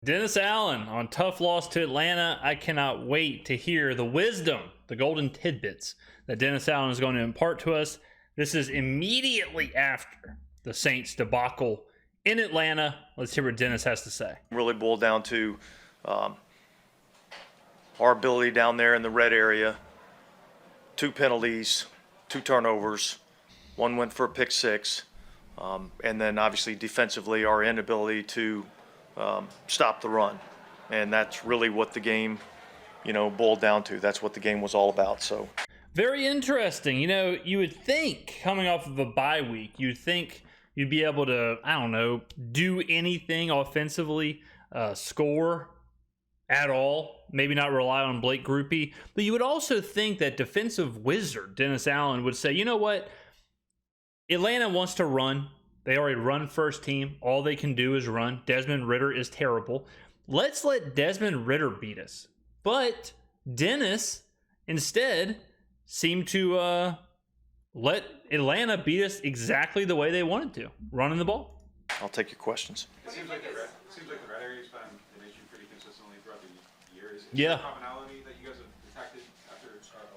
Dennis Allen on tough loss to Atlanta. I cannot wait to hear the wisdom, the golden tidbits that Dennis Allen is going to impart to us. This is immediately after the Saints debacle in Atlanta. Let's hear what Dennis has to say. Really boiled down to our ability down there in the red area. 2 penalties, 2 turnovers. 1 went for a pick 6. And then obviously defensively our inability to stop the run. And that's really what the game, boiled down to. That's what the game was all about. So very interesting. You would think coming off of a bye week, you'd think you'd be able to, do anything offensively, score at all, maybe not rely on Blake Groupie. But you would also think that defensive wizard Dennis Allen would say, you know what? Atlanta wants to run. They are a run-first team. All they can do is run. Desmond Ridder is terrible. Let's let Desmond Ridder beat us. But Dennis, instead, seemed to let Atlanta beat us exactly the way they wanted to, running the ball. I'll take your questions. It seems like the red area's been an issue pretty consistently throughout the year. Is Yeah. there a commonality that you guys have detected after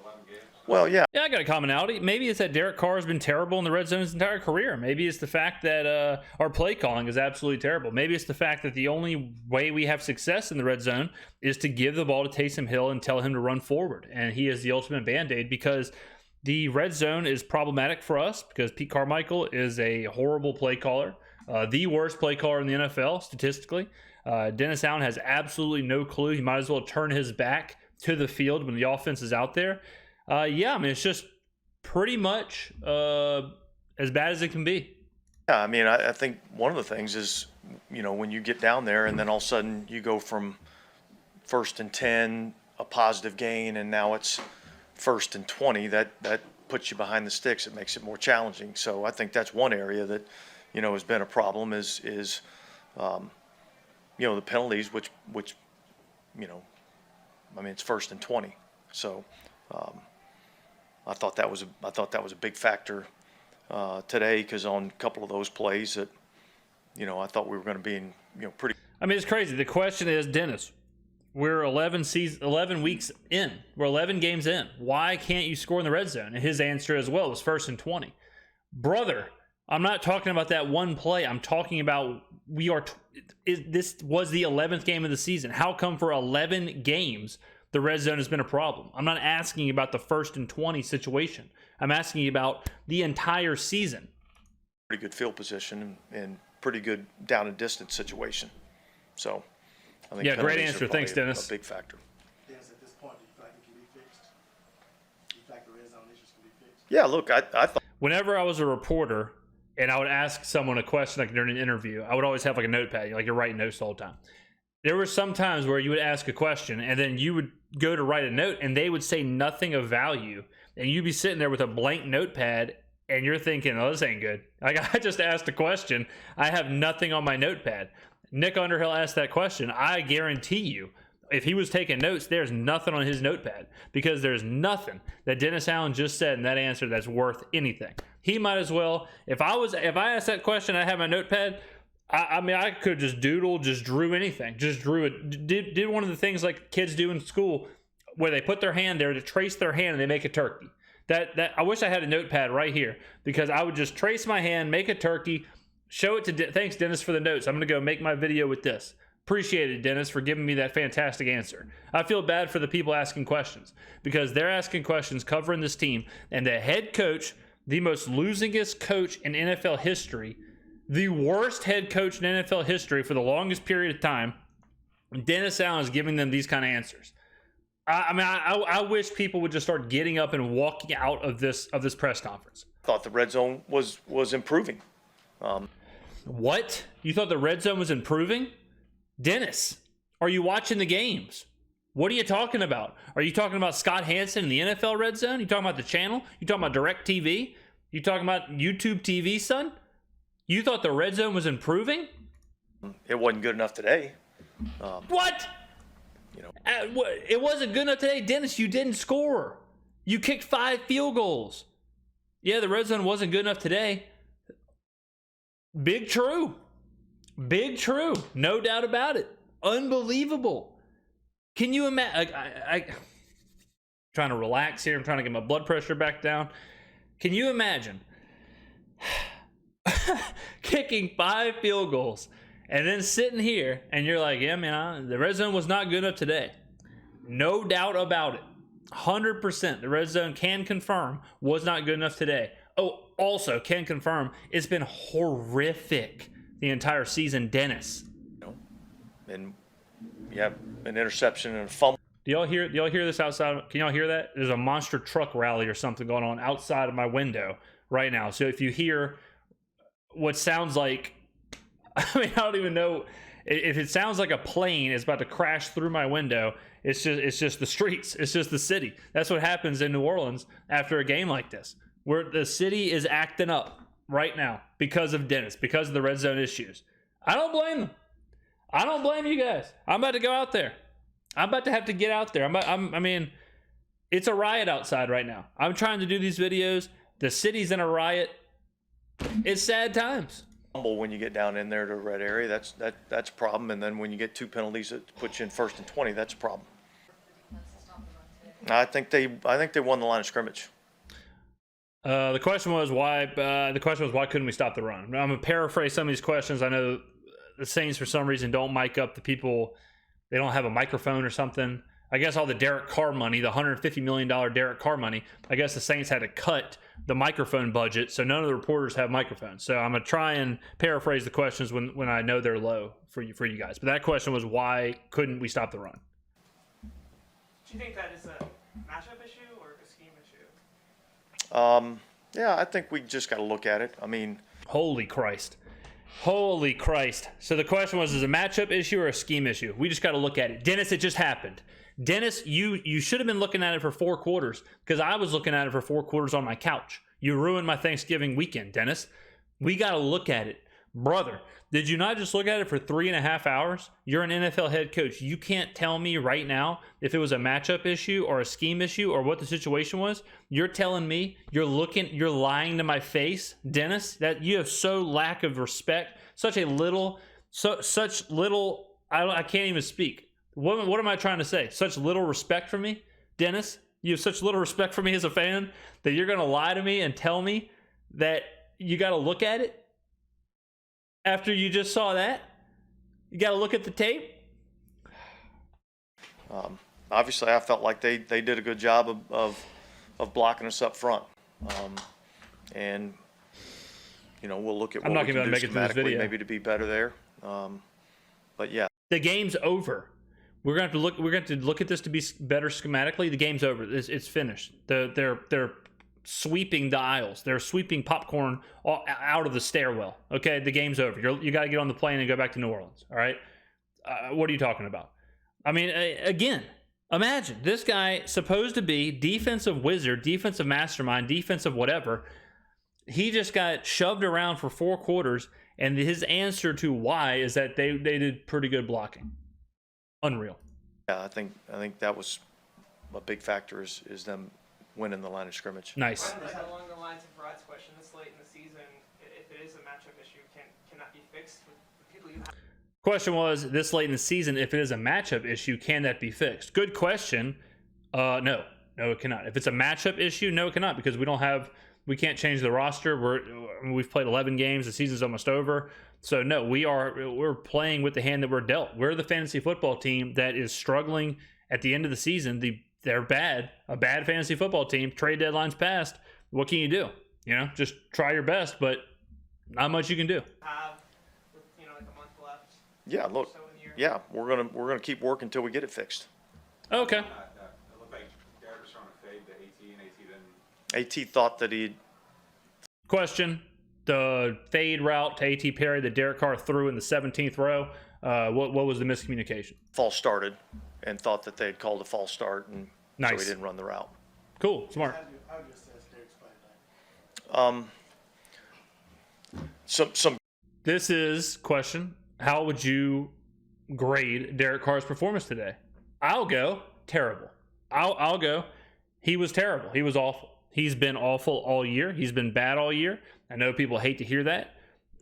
11 games? Well, yeah. Yeah, I got a commonality. Maybe it's that Derek Carr has been terrible in the red zone his entire career. Maybe it's the fact that our play calling is absolutely terrible. Maybe it's the fact that the only way we have success in the red zone is to give the ball to Taysom Hill and tell him to run forward. And he is the ultimate Band-Aid because the red zone is problematic for us because Pete Carmichael is a horrible play caller, the worst play caller in the NFL statistically. Dennis Allen has absolutely no clue. He might as well turn his back to the field when the offense is out there. It's just pretty much as bad as it can be. Yeah, I think one of the things is, when you get down there and then all of a sudden you go from 1st and 10, a positive gain, and now it's 1st and 20, that puts you behind the sticks. It makes it more challenging. So I think that's one area that, has been a problem is the penalties, which it's 1st and 20. So I thought that was a big factor today because on a couple of those plays that I thought we were going to be in pretty. It's crazy. The question is, Dennis, we're 11 weeks in. We're 11 games in. Why can't you score in the red zone? And his answer as well was 1st and 20. Brother, I'm not talking about that one play. I'm talking about this was the 11th game of the season. How come for 11 games the red zone has been a problem? I'm not asking about the 1st and 20 situation. I'm asking about the entire season. Pretty good field position and pretty good down and distance situation. So I think great answer. Thanks, Dennis. A big factor. Dennis, at this point, do you feel like it can be fixed? Do you feel like the red zone issues can be fixed? Yeah, look, I thought. Whenever I was a reporter and I would ask someone a question like during an interview, I would always have like a notepad, you're writing notes the whole time. There were some times where you would ask a question and then you would go to write a note and they would say nothing of value. And you'd be sitting there with a blank notepad and you're thinking, oh, this ain't good. Like, I just asked a question. I have nothing on my notepad. Nick Underhill asked that question. I guarantee you, if he was taking notes, there's nothing on his notepad because there's nothing that Dennis Allen just said in that answer that's worth anything. He might as well, if I asked that question, I have my notepad, I could just drew anything. Just drew it. Did one of the things like kids do in school where they put their hand there to trace their hand and they make a turkey. That I wish I had a notepad right here because I would just trace my hand, make a turkey, show it to thanks, Dennis, for the notes. I'm going to go make my video with this. Appreciate it, Dennis, for giving me that fantastic answer. I feel bad for the people asking questions because they're asking questions covering this team and the head coach, the most losingest coach in NFL history, the worst head coach in NFL history for the longest period of time, Dennis Allen is giving them these kind of answers. I wish people would just start getting up and walking out of this press conference. I thought the red zone was improving. What? You thought the red zone was improving? Dennis, are you watching the games? What are you talking about? Are you talking about Scott Hansen in the NFL red zone? You talking about the channel? You talking about DirecTV? You talking about YouTube TV, son? You thought the red zone was improving? It wasn't good enough today. What? It wasn't good enough today. Dennis, you didn't score. You kicked 5 field goals. Yeah, the red zone wasn't good enough today. Big true. No doubt about it. Unbelievable. Can you imagine? I trying to relax here. I'm trying to get my blood pressure back down. Can you imagine kicking 5 field goals and then sitting here and you're like, yeah, man, the red zone was not good enough today. No doubt about it. 100%. The red zone can confirm was not good enough today. Oh, also can confirm it's been horrific the entire season, Dennis. And you have an interception and a fumble. Do y'all hear this outside? Can y'all hear that? There's a monster truck rally or something going on outside of my window right now. So if you hear what sounds like, I mean, I don't even know if it sounds like a plane is about to crash through my window. It's just the streets. It's just the city. That's what happens in New Orleans after a game like this, where the city is acting up right now because of Dennis, because of the red zone issues. I don't blame them. I don't blame you guys. I'm about to go out there. I'm about to have to get out there. I mean, it's a riot outside right now. I'm trying to do these videos. The city's in a riot. It's sad times. When you get down in there to a red area, that's a problem. And then when you get 2 penalties that put you in 1st and 20, that's a problem. I think they won the line of scrimmage. The question was why couldn't we stop the run? I'm gonna paraphrase some of these questions. I know the Saints for some reason don't mic up the people. They don't have a microphone or something. I guess all the Derek Carr money, the $150 million Derek Carr money, I guess the Saints had to cut the microphone budget, so none of the reporters have microphones. So I'm going to try and paraphrase the questions when I know they're low for you guys. But that question was, why couldn't we stop the run? Do you think that is a matchup issue or a scheme issue? Yeah, I think we just got to look at it. I mean, Holy Christ. Holy Christ. So the question was, is it a matchup issue or a scheme issue? We just got to look at it. Dennis, it just happened. Dennis, you should have been looking at it for 4 quarters, because I was looking at it for 4 quarters on my couch. You ruined my Thanksgiving weekend, Dennis. We got to look at it. Brother, did you not just look at it for 3.5 hours? You're an NFL head coach. You can't tell me right now if it was a matchup issue or a scheme issue or what the situation was. You're telling me, you're lying to my face, Dennis, that you have so lack of respect, such little, I can't even speak. What am I trying to say? Such little respect for me, Dennis? You have such little respect for me as a fan that you're going to lie to me and tell me that you got to look at it after you just saw that? You got to look at the tape? obviously, I felt like they did a good job of blocking us up front. And you know, we'll look at what we can do schematically, maybe to be better there. But yeah, the game's over. We're going to look at this to be better schematically. The game's over. It's finished. They're sweeping the aisles. They're sweeping popcorn out of the stairwell. Okay, the game's over. You got to get on the plane and go back to New Orleans. All right. What are you talking about? I mean, again, imagine this guy supposed to be defensive wizard, defensive mastermind, defensive whatever. He just got shoved around for 4 quarters, and his answer to why is that they did pretty good blocking. Unreal. Yeah, I think that was a big factor is them winning the line of scrimmage. Nice. Along the lines of Rod's question, this late in the season, if it is a matchup issue, can that be fixed with the people you have? Question was, this late in the season, if it is a matchup issue, can that be fixed? Good question. No, it cannot. If it's a matchup issue, no, it cannot, because we can't change the roster. We've played 11 games. The season's almost over. So no, we're playing with the hand that we're dealt. We're the fantasy football team that is struggling at the end of the season. They're bad, a bad fantasy football team. Trade deadline's passed. What can you do? You know, just try your best, but not much you can do. Have, like a month left. Yeah, look. So in the year. Yeah, we're gonna keep working until we get it fixed. Okay. It looked like Derek was throwing a fade to AT, and AT didn't. AT thought that he'd. Question. The fade route to AT Perry that Derek Carr threw in the 17th row. What was the miscommunication? False started and thought that they had called a false start, and so Nice. he didn't run the route. Cool. Smart. I would just ask Derek to explain that. Some This is question. How would you grade Derek Carr's performance today? I'll go terrible. I'll go. He was terrible. He was awful. He's been awful all year. He's been bad all year. I know people hate to hear that.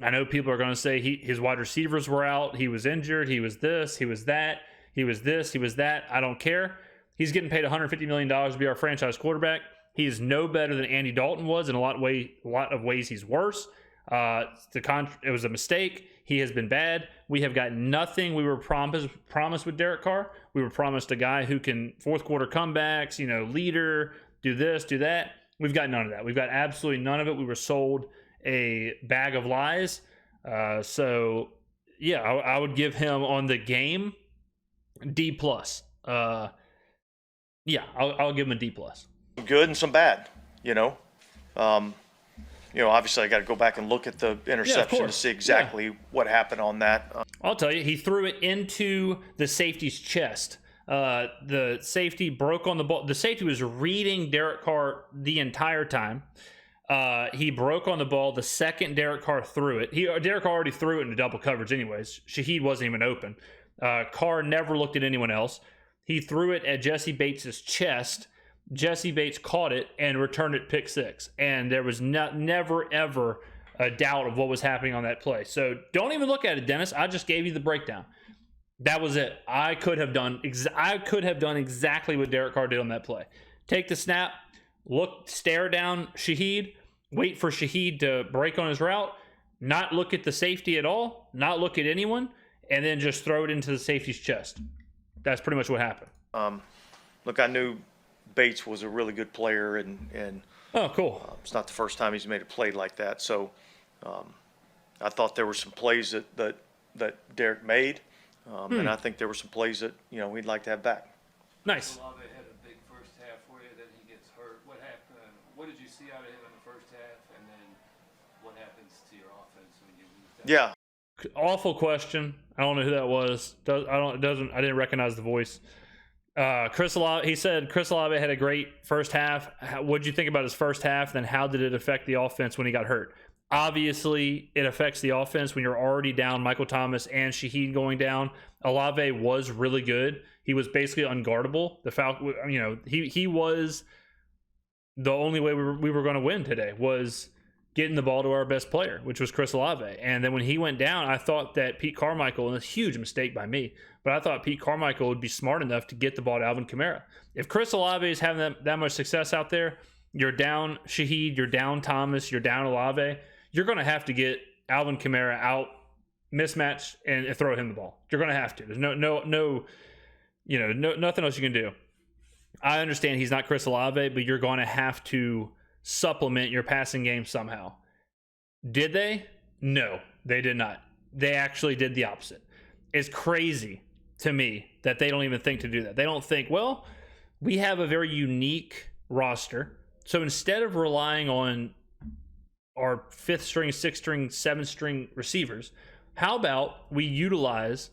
I know people are going to say his wide receivers were out. He was injured. He was this. He was that. He was this. He was that. I don't care. He's getting paid $150 million to be our franchise quarterback. He is no better than Andy Dalton was. In a lot of ways, he's worse. It was a mistake. He has been bad. We have got nothing. We were promised with Derek Carr. We were promised a guy who can fourth quarter comebacks, leader, do this, do that. We've got none of that. We've got absolutely none of it. We were sold a bag of lies. So yeah, I would give him on the game D+. Yeah, I'll give him a D+. Some good and some bad, obviously I got to go back and look at the interception to see exactly what happened on that. I'll tell you, he threw it into the safety's chest. The safety broke on the ball. The safety was reading Derek Carr the entire time. He broke on the ball the second Derek Carr threw it. Derek Carr already threw it into double coverage anyways. Shaheed wasn't even open. Carr never looked at anyone else. He threw it at Jesse Bates' chest. Jesse Bates caught it and returned it pick 6. And there was never, ever a doubt of what was happening on that play. So don't even look at it, Dennis. I just gave you the breakdown. That was it. I could have done exactly what Derek Carr did on that play. Take the snap, stare down Shaheed, wait for Shaheed to break on his route, not look at the safety at all, not look at anyone, and then just throw it into the safety's chest. That's pretty much what happened. Look, I knew Bates was a really good player, and oh, cool. It's not the first time he's made a play like that. So I thought there were some plays that Derek made, and I think there were some plays that we'd like to have back. Nice. Olave had a big first half for you, then he gets hurt. What happened? What did you see out of him in the first half, and then what happens to your offense when you lose that? Yeah. Awful question. I don't know who that was. I didn't recognize the voice. Chris Olave. He said Chris Olave had a great first half. What did you think about his first half? Then how did it affect the offense when he got hurt? Obviously, it affects the offense when you're already down Michael Thomas and Shaheed going down. Olave was really good. He was basically unguardable. The Falcons, he was the only way we were going to win today was getting the ball to our best player, which was Chris Olave. And then when he went down, I thought that Pete Carmichael, and it's a huge mistake by me, but I thought Pete Carmichael would be smart enough to get the ball to Alvin Kamara. If Chris Olave is having that much success out there, you're down Shaheed, you're down Thomas, you're down Olave, you're going to have to get Alvin Kamara out, mismatch, and throw him the ball. You're going to have to. There's nothing else you can do. I understand he's not Chris Olave, but you're going to have to supplement your passing game somehow. Did they? No, they did not. They actually did the opposite. It's crazy to me that they don't even think to do that. They don't think, well, we have a very unique roster. So instead of relying on our 5th string, 6th string, 7th string receivers, how about we utilize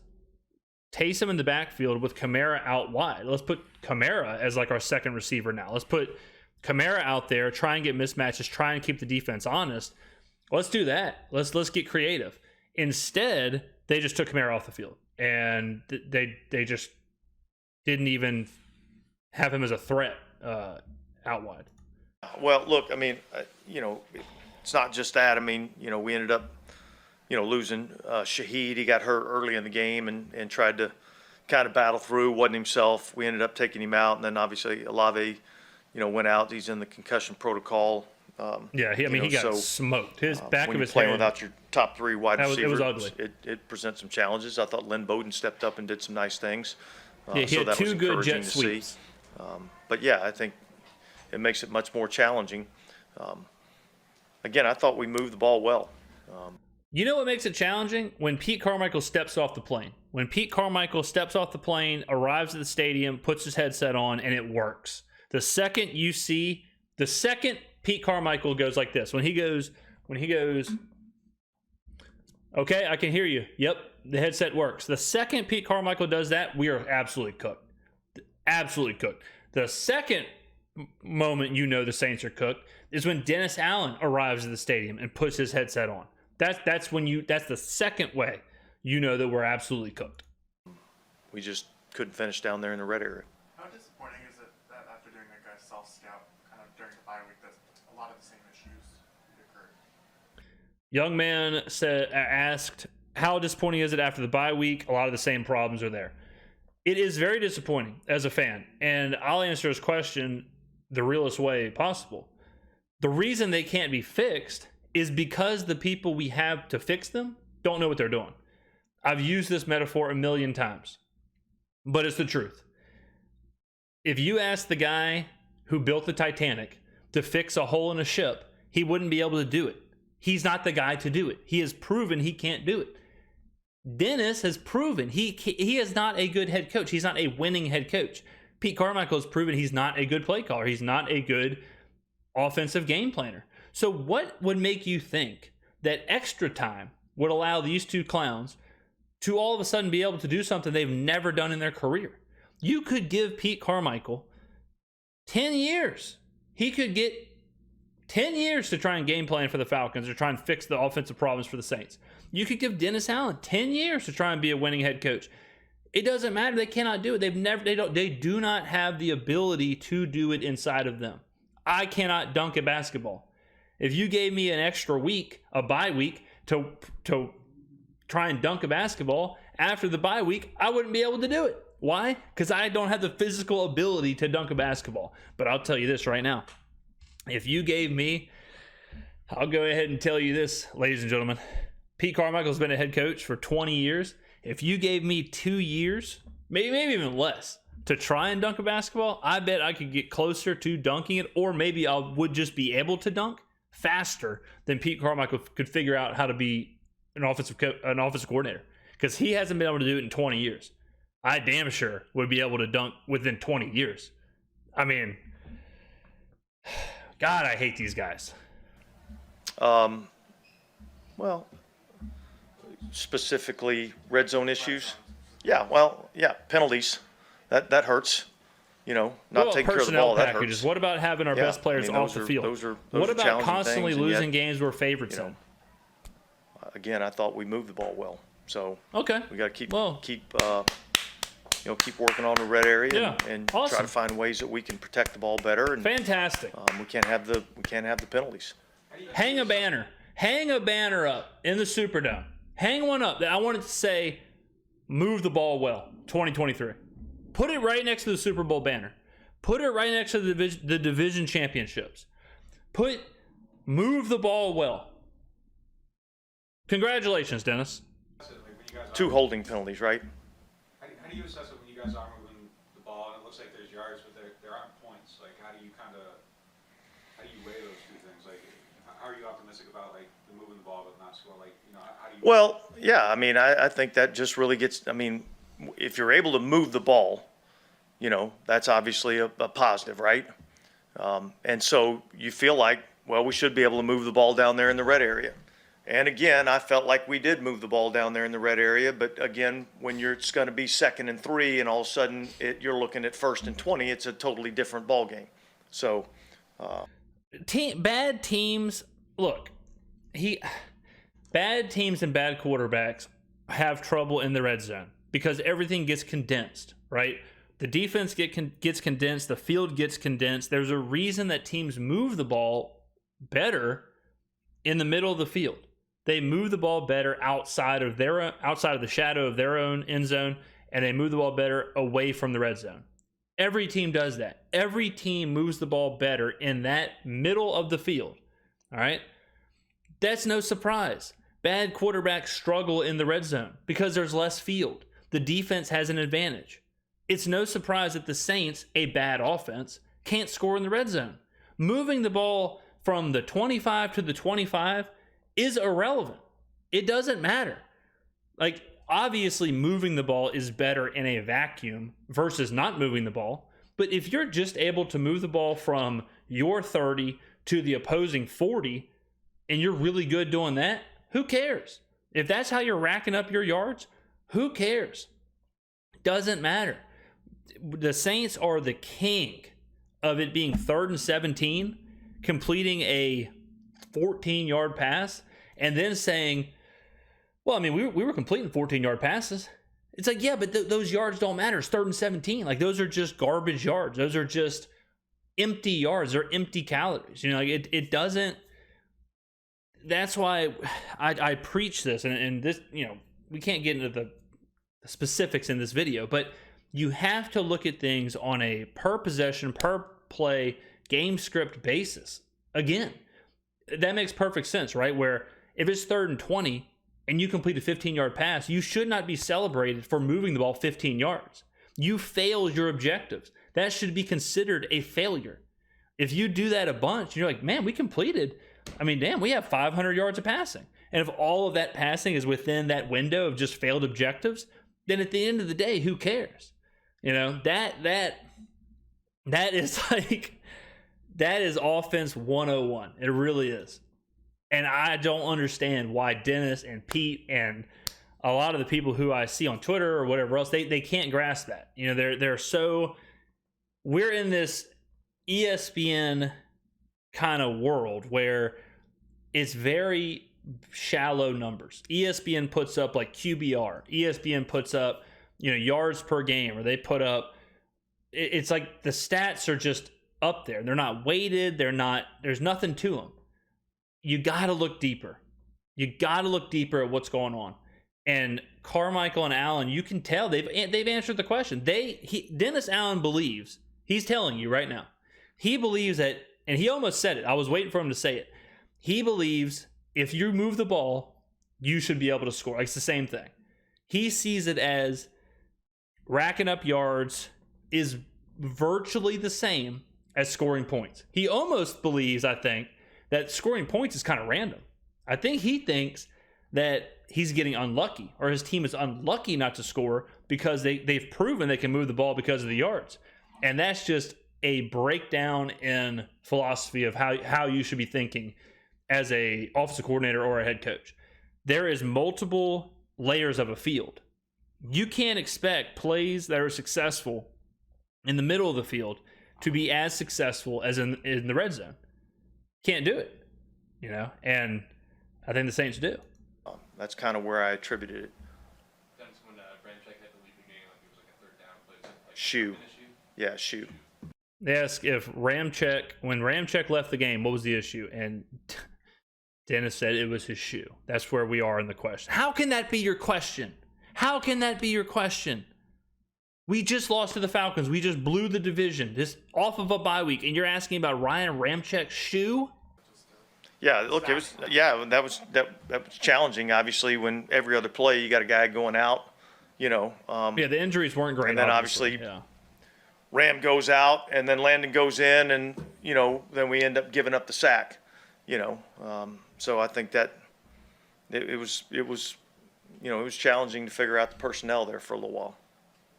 Taysom in the backfield with Kamara out wide? Let's put Kamara as like our second receiver now. Let's put Kamara out there, try and get mismatches, try and keep the defense honest. Let's do that. Let's get creative. Instead, they just took Kamara off the field, and they just didn't even have him as a threat out wide. Well, look, it's not just that. We ended up, losing Shaheed. He got hurt early in the game and tried to kind of battle through, wasn't himself. We ended up taking him out, and then obviously Olave went out. He's in the concussion protocol. He got smoked. His back when of his you're playing head. without your top 3 wide receivers, it was ugly. It presents some challenges. I thought Lynn Bowden stepped up and did some nice things. He so had that 2 was good encouraging jet to sweeps. see. But yeah, I think it makes it much more challenging. Again, I thought we moved the ball well. You know what makes it challenging? When Pete Carmichael steps off the plane. When Pete Carmichael steps off the plane, arrives at the stadium, puts his headset on, and it works. The second Pete Carmichael goes like this, when he goes, okay, I can hear you. Yep, the headset works. The second Pete Carmichael does that, we are absolutely cooked. Absolutely cooked. The second moment the Saints are cooked is when Dennis Allen arrives at the stadium and puts his headset on. That's the second way that we're absolutely cooked. We just couldn't finish down there in the red area. How disappointing is it that after doing that guy's self-scout kind of during the bye week that a lot of the same issues occurred? Young man asked, how disappointing is it after the bye week? A lot of the same problems are there. It is very disappointing as a fan, and I'll answer his question the realest way possible. The reason they can't be fixed is because the people we have to fix them don't know what they're doing. I've used this metaphor a million times, but it's the truth. If you ask the guy who built the Titanic to fix a hole in a ship, he wouldn't be able to do it. He's not the guy to do it. He has proven he can't do it. Dennis has proven he is not a good head coach. He's not a winning head coach. Pete Carmichael has proven he's not a good play caller. He's not a good offensive game planner. So what would make you think that extra time would allow these two clowns to all of a sudden be able to do something they've never done in their career? You could give Pete Carmichael 10 years. He could get 10 years to try and game plan for the Falcons or try and fix the offensive problems for the Saints. You could give Dennis Allen 10 years to try and be a winning head coach. It doesn't matter. They cannot do it. They do not have the ability to do it inside of them. I cannot dunk a basketball. If you gave me an extra week, a bye week, to try and dunk a basketball after the bye week, I wouldn't be able to do it. Why? Because I don't have the physical ability to dunk a basketball. But I'll tell you this right now. If you gave me, I'll go ahead and tell you this, ladies and gentlemen. Pete Carmichael's been a head coach for 20 years. If you gave me 2 years, maybe even less, to try and dunk a basketball, I bet I could get closer to dunking it, or maybe I would just be able to dunk faster than Pete Carmichael could figure out how to be an offensive coordinator, because he hasn't been able to do it in 20 years. I damn sure would be able to dunk within 20 years. I mean, God, I hate these guys. Well, specifically red zone issues. Yeah, penalties. That hurts. Not taking care of the ball, that hurts. What about having our best players off the field? What about constantly losing games we're favorites in? Again, I thought we moved the ball well. So okay, we got to keep working on the red area and awesome. try to find ways that we can protect the ball better. And fantastic. We can't have the penalties. Hang a banner up in the Superdome. Hang one up that I want it to say, "Move the ball well, 2023." Put it right next to the Super Bowl banner. Put it right next to the division championships. Move the ball well. Congratulations, Dennis. Two holding penalties, right? How do you assess it when you guys are moving the ball and it looks like there's yards, but there aren't points? Like, how do you weigh those two things? Like, how are you optimistic about like moving the ball but not score? Like, how do you? Well, yeah. I mean, I think that just really gets. I mean, if you're able to move the ball, that's obviously a positive, right? And so you feel like, well, we should be able to move the ball down there in the red area. And again, I felt like we did move the ball down there in the red area. But again, when it's going to be 2nd and 3 and all of a sudden you're looking at 1st and 20, it's a totally different ball game. So bad teams, look, bad teams and bad quarterbacks have trouble in the red zone because everything gets condensed, right? The defense gets condensed. The field gets condensed. There's a reason that teams move the ball better in the middle of the field. They move the ball better outside of the shadow of their own end zone, and they move the ball better away from the red zone. Every team does that. Every team moves the ball better in that middle of the field. All right? That's no surprise. Bad quarterbacks struggle in the red zone because there's less field. The defense has an advantage. It's no surprise that the Saints, a bad offense, can't score in the red zone. Moving the ball from the 25 to the 25 is irrelevant. It doesn't matter. Like, obviously, moving the ball is better in a vacuum versus not moving the ball. But if you're just able to move the ball from your 30 to the opposing 40, and you're really good doing that, who cares? If that's how you're racking up your yards, who cares? Doesn't matter. The Saints are the king of it being 3rd and 17, completing a 14-yard pass, and then saying, well, I mean, we were completing 14-yard passes. It's like, yeah, but those yards don't matter. It's 3rd and 17. Like, those are just garbage yards. Those are just empty yards. They're empty calories. Like it doesn't. that's why I preach this, and this, we can't get into the specifics in this video, but you have to look at things on a per possession, per play, game script basis. Again, that makes perfect sense, right? Where if it's 3rd and 20 and you complete a 15-yard pass, you should not be celebrated for moving the ball 15 yards. You failed your objectives. That should be considered a failure. If you do that a bunch, you're like, man, we completed. I mean, damn, we have 500 yards of passing. And if all of that passing is within that window of just failed objectives, then at the end of the day, who cares? That is like, that is offense 101. It really is. And I don't understand why Dennis and Pete and a lot of the people who I see on Twitter or whatever else, they can't grasp that. They're so, we're in this ESPN kind of world where it's very shallow numbers. ESPN puts up like QBR. ESPN puts up, yards per game, or they put up, it's like the stats are just up there. They're not weighted. There's nothing to them. You got to look deeper. You got to look deeper at what's going on. And Carmichael and Allen, you can tell they've answered the question. Dennis Allen believes, he's telling you right now, he believes that, and he almost said it. I was waiting for him to say it. He believes if you move the ball, you should be able to score. Like, it's the same thing. He sees it as racking up yards is virtually the same as scoring points. He almost believes, I think, that scoring points is kind of random. I think he thinks that he's getting unlucky, or his team is unlucky not to score because they've proven they can move the ball because of the yards. And that's just a breakdown in philosophy of how you should be thinking as a offensive coordinator or a head coach. There is multiple layers of a field. You can't expect plays that are successful in the middle of the field to be as successful as in the red zone. Can't do it, and I think the Saints do. That's kind of where I attributed it. That's when Ramczyk had to leave the game, like it was like a 3rd down play. Was it like Shoe. an issue? Yeah, shoe. They asked when Ramczyk left the game, what was the issue? And Dennis said it was his shoe. That's where we are in the question. How can that be your question? How can that be your question? We just lost to the Falcons. We just blew the division, just off of a bye week, and you're asking about Ryan Ramczyk's shoe? Yeah, look, that was challenging. Obviously, when every other play you got a guy going out, The injuries weren't great. and then obviously Ram goes out, and then Landon goes in, and then we end up giving up the sack. So I think that it was challenging to figure out the personnel there for a little while.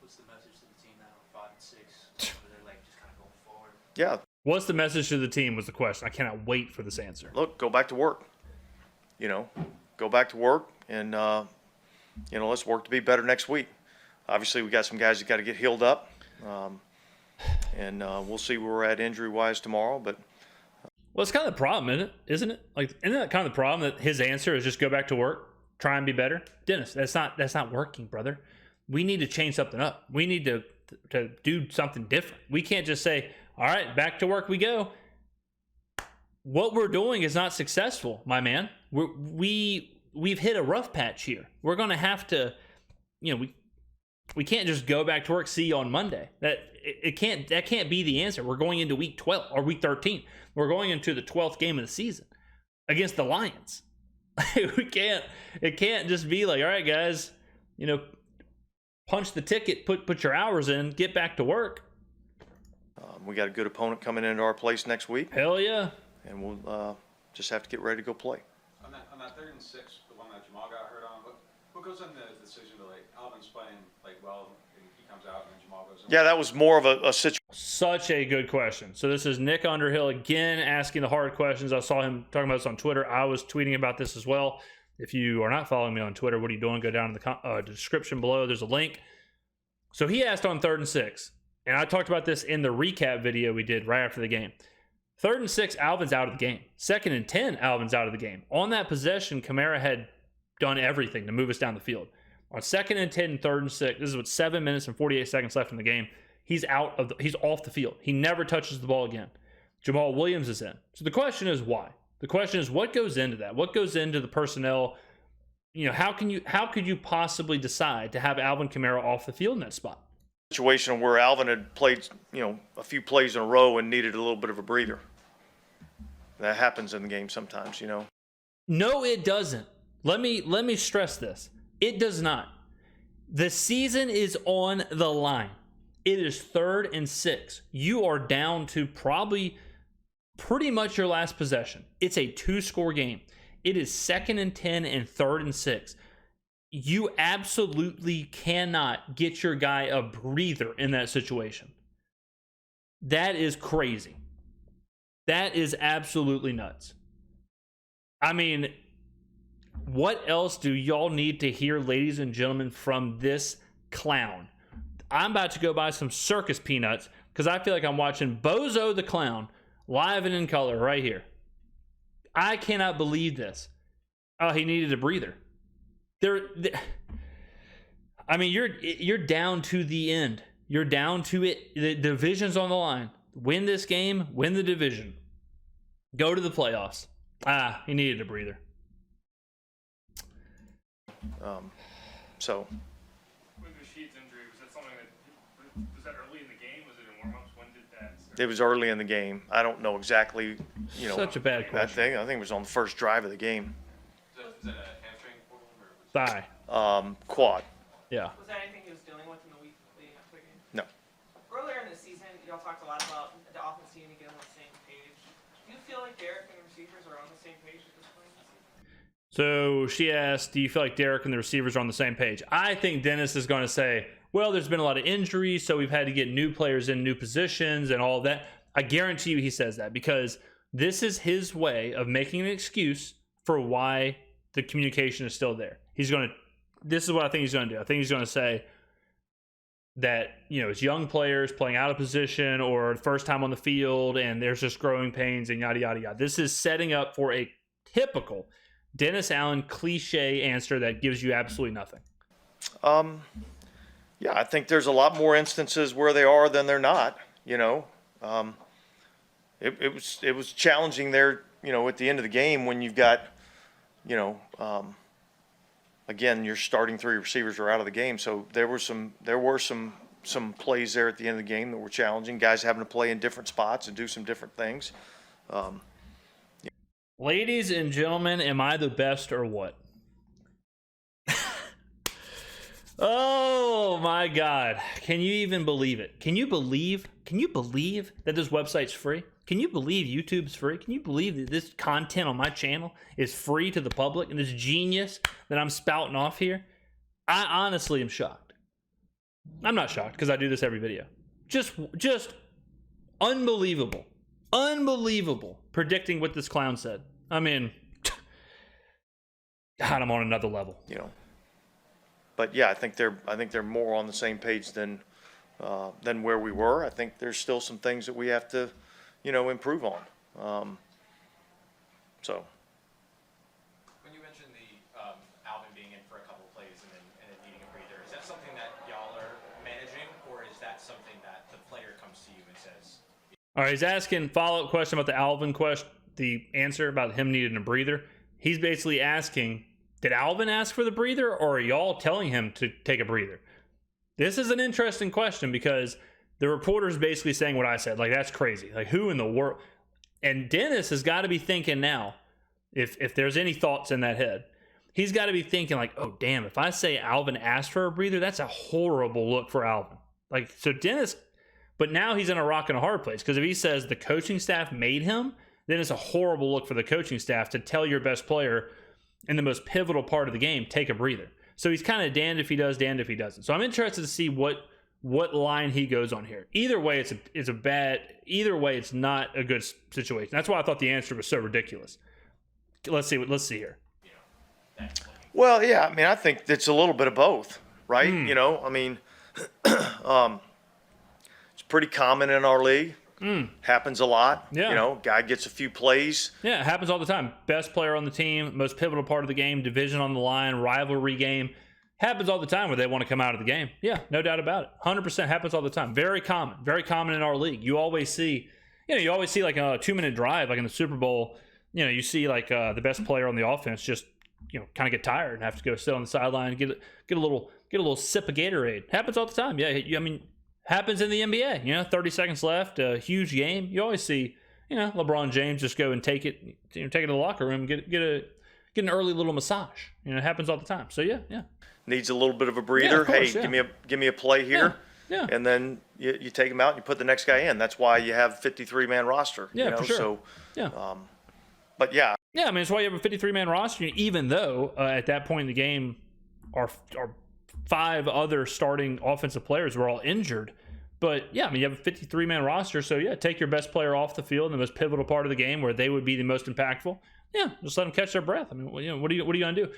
What's the message to the team now? 5 and 6. They're like just kind of going forward. Yeah. What's the message to the team was the question. I cannot wait for this answer. Look, go back to work. Go back to work, and let's work to be better next week. Obviously, we got some guys that got to get healed up, and we'll see where we're at injury-wise tomorrow. But well, it's kind of the problem, isn't it? Like, isn't that kind of the problem that his answer is just go back to work, try and be better? Dennis, that's not working, brother. We need to change something up. We need to do something different. We can't just say, all right, back to work we go. What we're doing is not successful, my man. We've hit a rough patch here. We're going to have to, we can't just go back to work, see you on Monday. That can't be the answer. We're going into week 12 or week 13. We're going into the 12th game of the season against the Lions. It can't just be like, all right, guys, punch the ticket, put your hours in, get back to work. we got a good opponent coming into our place next week, Hell yeah. and we'll just have to get ready to go play. On that 3rd and 6, the one that Jamal got hurt on, what goes in the decision to, like, Alvin's playing, like, well, and he comes out and then Jamal goes in? Yeah, that was more of a situation. Such a good question. So this is Nick Underhill again asking the hard questions. I saw him talking about this on Twitter. I was tweeting about this as well. If you are not following me on Twitter, what are you doing? Go down in the description below. There's a link. So he asked on 3rd and 6, and I talked about this in the recap video we did right after the game. 3rd and 6, Alvin's out of the game. 2nd and 10, Alvin's out of the game. On that possession, Kamara had done everything to move us down the field. On 2nd and 10 and 3rd and 6, this is with 7 minutes and 48 seconds left in the game. He's off the field. He never touches the ball again. Jamal Williams is in. So the question is why? The question is, what goes into that? What goes into the personnel? You know, how could you possibly decide to have Alvin Kamara off the field in that spot? Situation where Alvin had played, a few plays in a row and needed a little bit of a breather. That happens in the game sometimes, No, it doesn't. Let me stress this. It does not. The season is on the line. It is 3rd and 6. You are down to probably pretty much your last possession. It's a 2-score game. It is 2nd and 10 and 3rd and 6. You absolutely cannot get your guy a breather in that situation. That is crazy. That is absolutely nuts. I mean, what else do y'all need to hear, ladies and gentlemen, from this clown? I'm about to go buy some circus peanuts because I feel like I'm watching Bozo the Clown live and in color right here. I cannot believe this. Oh, he needed a breather. I mean, you're down to the end. You're down to it. The division's on the line. Win this game, win the division. Go to the playoffs. He needed a breather. So With Rashid's injury, was that something was that early in the game? Was it in warm-ups? When did that start? it was early in the game. I don't know exactly, Such a bad that question. thing. I think it was on the first drive of the game. Is that a hamstring for him, or was Thigh. Quad. Yeah. Was that anything he was dealing with in the week leading up to the game? No. Earlier in the season, y'all talked a lot about the offense team to get on the same page. Do you feel like Derek and the receivers are on the same page at this point in the season? So she asked, do you feel like Derek and the receivers are on the same page? I think Dennis is going to say, well, there's been a lot of injuries, so we've had to get new players in new positions and all of that. I guarantee you he says that because this is his way of making an excuse for why the communication is still there. This is what I think he's going to do. I think he's going to say that, it's young players playing out of position or first time on the field and there's just growing pains and yada, yada, yada. This is setting up for a typical Dennis Allen cliche answer that gives you absolutely nothing. Yeah, I think there's a lot more instances where they are than they're not. It was challenging there. At the end of the game when you've got, again, your starting 3 receivers are out of the game. So there were some plays there at the end of the game that were challenging. Guys having to play in different spots and do some different things. Ladies and gentlemen, am I the best or what? Oh my God. Can you even believe it? Can you believe that this website's free? Can you believe YouTube's free? Can you believe that this content on my channel is free to the public and this genius that I'm spouting off here? I honestly am shocked. I'm not shocked because I do this every video. Just unbelievable. Unbelievable predicting what this clown said. I mean, God, I'm on another level. But yeah, I think they're more on the same page than where we were. I think there's still some things that we have to, improve on. So. When you mentioned the Alvin being in for a couple of plays and then needing a breather, is that something that y'all are managing, or is that something that the player comes to you and says? All right, he's asking follow-up question about the Alvin question, the answer about him needing a breather. He's basically asking, did Alvin ask for the breather, or are y'all telling him to take a breather? This is an interesting question because the reporter's basically saying what I said. Like, that's crazy. Like, who in the world? And Dennis has got to be thinking now, if there's any thoughts in that head, he's got to be thinking like, oh, damn, if I say Alvin asked for a breather, that's a horrible look for Alvin. Like, so Dennis, but now he's in a rock and a hard place because if he says the coaching staff made him, then it's a horrible look for the coaching staff to tell your best player in the most pivotal part of the game, take a breather. So he's kind of damned if he does, damned if he doesn't. So I'm interested to see what line he goes on here. Either way, either way, it's not a good situation. That's why I thought the answer was so ridiculous. Let's see here. Well, yeah, I mean, I think it's a little bit of both, right? I mean, it's pretty common in our league. Happens a lot. Yeah. Guy gets a few plays. Yeah, it happens all the time. Best player on the team, most pivotal part of the game, division on the line, rivalry game. Happens all the time where they want to come out of the game. Yeah, no doubt about it. 100% happens all the time. Very common in our league. You always see like a 2-minute drive, like in the Super Bowl, you know, you see like the best player on the offense just, you know, kind of get tired and have to go sit on the sideline and get a little sip of Gatorade. Happens all the time. Yeah, I mean, happens in the NBA. You know, 30 seconds left, a huge game. You always see, you know, LeBron James just go and take it to the locker room, get an early little massage. You know, it happens all the time. So yeah. Needs a little bit of a breather. Of course, hey, give me a play here. Yeah. And then you take him out and you put the next guy in. That's why you have 53-man roster. Yeah, you know? for sure. So, yeah. But yeah. Yeah, I mean, it's why you have a 53-man roster, even though at that point in the game, our 5 other starting offensive players were all injured. But yeah, I mean, you have a 53-man roster, so yeah, take your best player off the field in the most pivotal part of the game where they would be the most impactful. Yeah, just let them catch their breath. I mean, you know, what are you gonna do?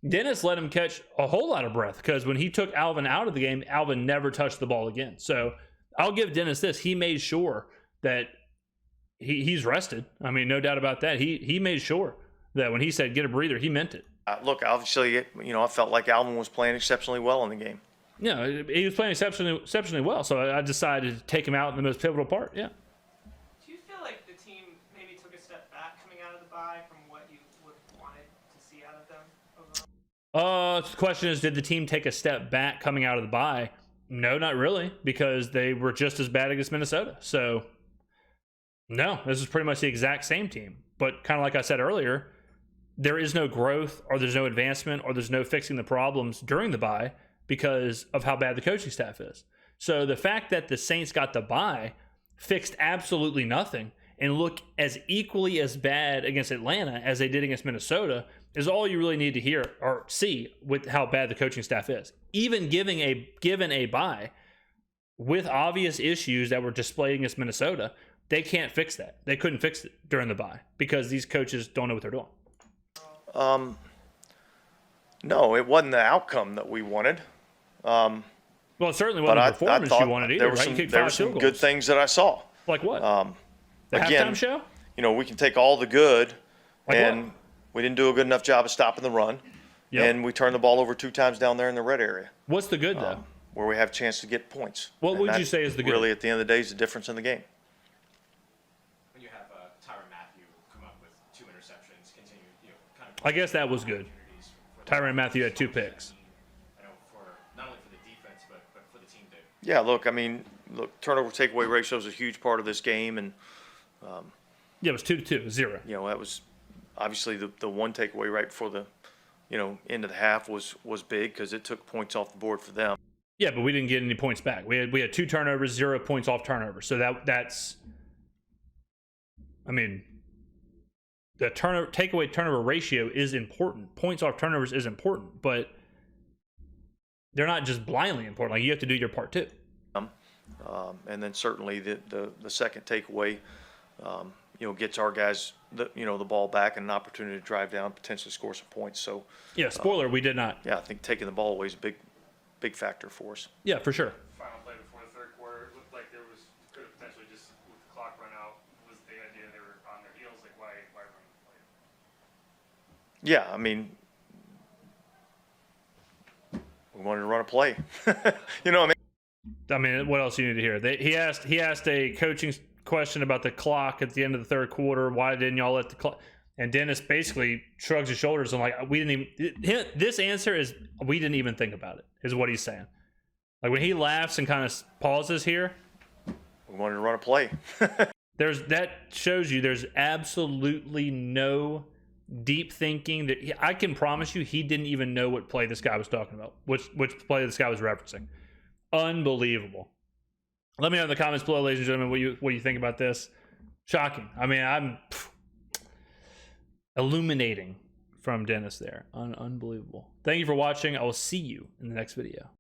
Dennis let him catch a whole lot of breath because when he took Alvin out of the game, Alvin never touched the ball again. So I'll give Dennis this: he made sure that he's rested. I mean, no doubt about that. He made sure that when he said get a breather, he meant it. Look, obviously, you know, I felt like Alvin was playing exceptionally well in the game. Yeah, he was playing exceptionally well, so I decided to take him out in the most pivotal part. Yeah. Do you feel like the team maybe took a step back coming out of the bye from what you would have wanted to see out of them overall? The question is, did the team take a step back coming out of the bye? No, not really, because they were just as bad against Minnesota. So, no, this is pretty much the exact same team. But kind of like I said earlier, there is no growth or there's no advancement or there's no fixing the problems during the bye because of how bad the coaching staff is. So the fact that the Saints got the bye fixed absolutely nothing and look as equally as bad against Atlanta as they did against Minnesota is all you really need to hear or see with how bad the coaching staff is. Even given a bye with obvious issues that were displayed against Minnesota, they can't fix that. They couldn't fix it during the bye because these coaches don't know what they're doing. No, it wasn't the outcome that we wanted. Well, it certainly wasn't the performance you wanted either, right? There were some good things that I saw. Like what? The Again, halftime show? You know, we can take all the good, Like and what? we didn't do a good enough job of stopping the run, Yep. and we turned the ball over 2 times down there in the red area, What's the good, though? where we have a chance to get points. What And would that you say is the good? Really, at the end of the day, is the difference in the game. When you have Tyrann Mathieu come up with 2 interceptions, continue, kind of. I guess that was good. Tyrann Mathieu had 2 picks. I know not only for the defense, but for the team too. Yeah, look, I mean, turnover takeaway ratio is a huge part of this game, and Yeah, it was 2-2, 0. you know that was obviously the one takeaway right before the end of the half was big because it took points off the board for them. Yeah, but we didn't get any points back. We had 2 turnovers, 0 points off turnovers. So that's, I mean, the takeaway turnover ratio is important. Points off turnovers is important, but they're not just blindly important. Like, you have to do your part too. And then certainly the second takeaway, gets our guys the ball back and an opportunity to drive down, potentially score some points. So Yeah, spoiler, we did not. yeah, I think taking the ball away is a big factor for us. Yeah, for sure. Final play before the third quarter, it looked like could have potentially just, with the clock run out, was the idea they were on their heels, like why run the play? Yeah, I mean, we wanted to run a play. I mean, what else you need to hear? He asked a coaching question about the clock at the end of the third quarter. Why didn't y'all let the clock? And Dennis basically shrugs his shoulders and like, we didn't even. This answer is we didn't even think about it. Is what he's saying. Like when he laughs and kind of pauses here. We wanted to run a play. That shows you there's absolutely no deep thinking. That I can promise you he didn't even know what play this guy was talking about. Which play this guy was referencing. Unbelievable. Let me know in the comments below, ladies and gentlemen, what you think about this. Shocking. I mean, I'm illuminating from Dennis there. Unbelievable. Thank you for watching. I will see you in the next video.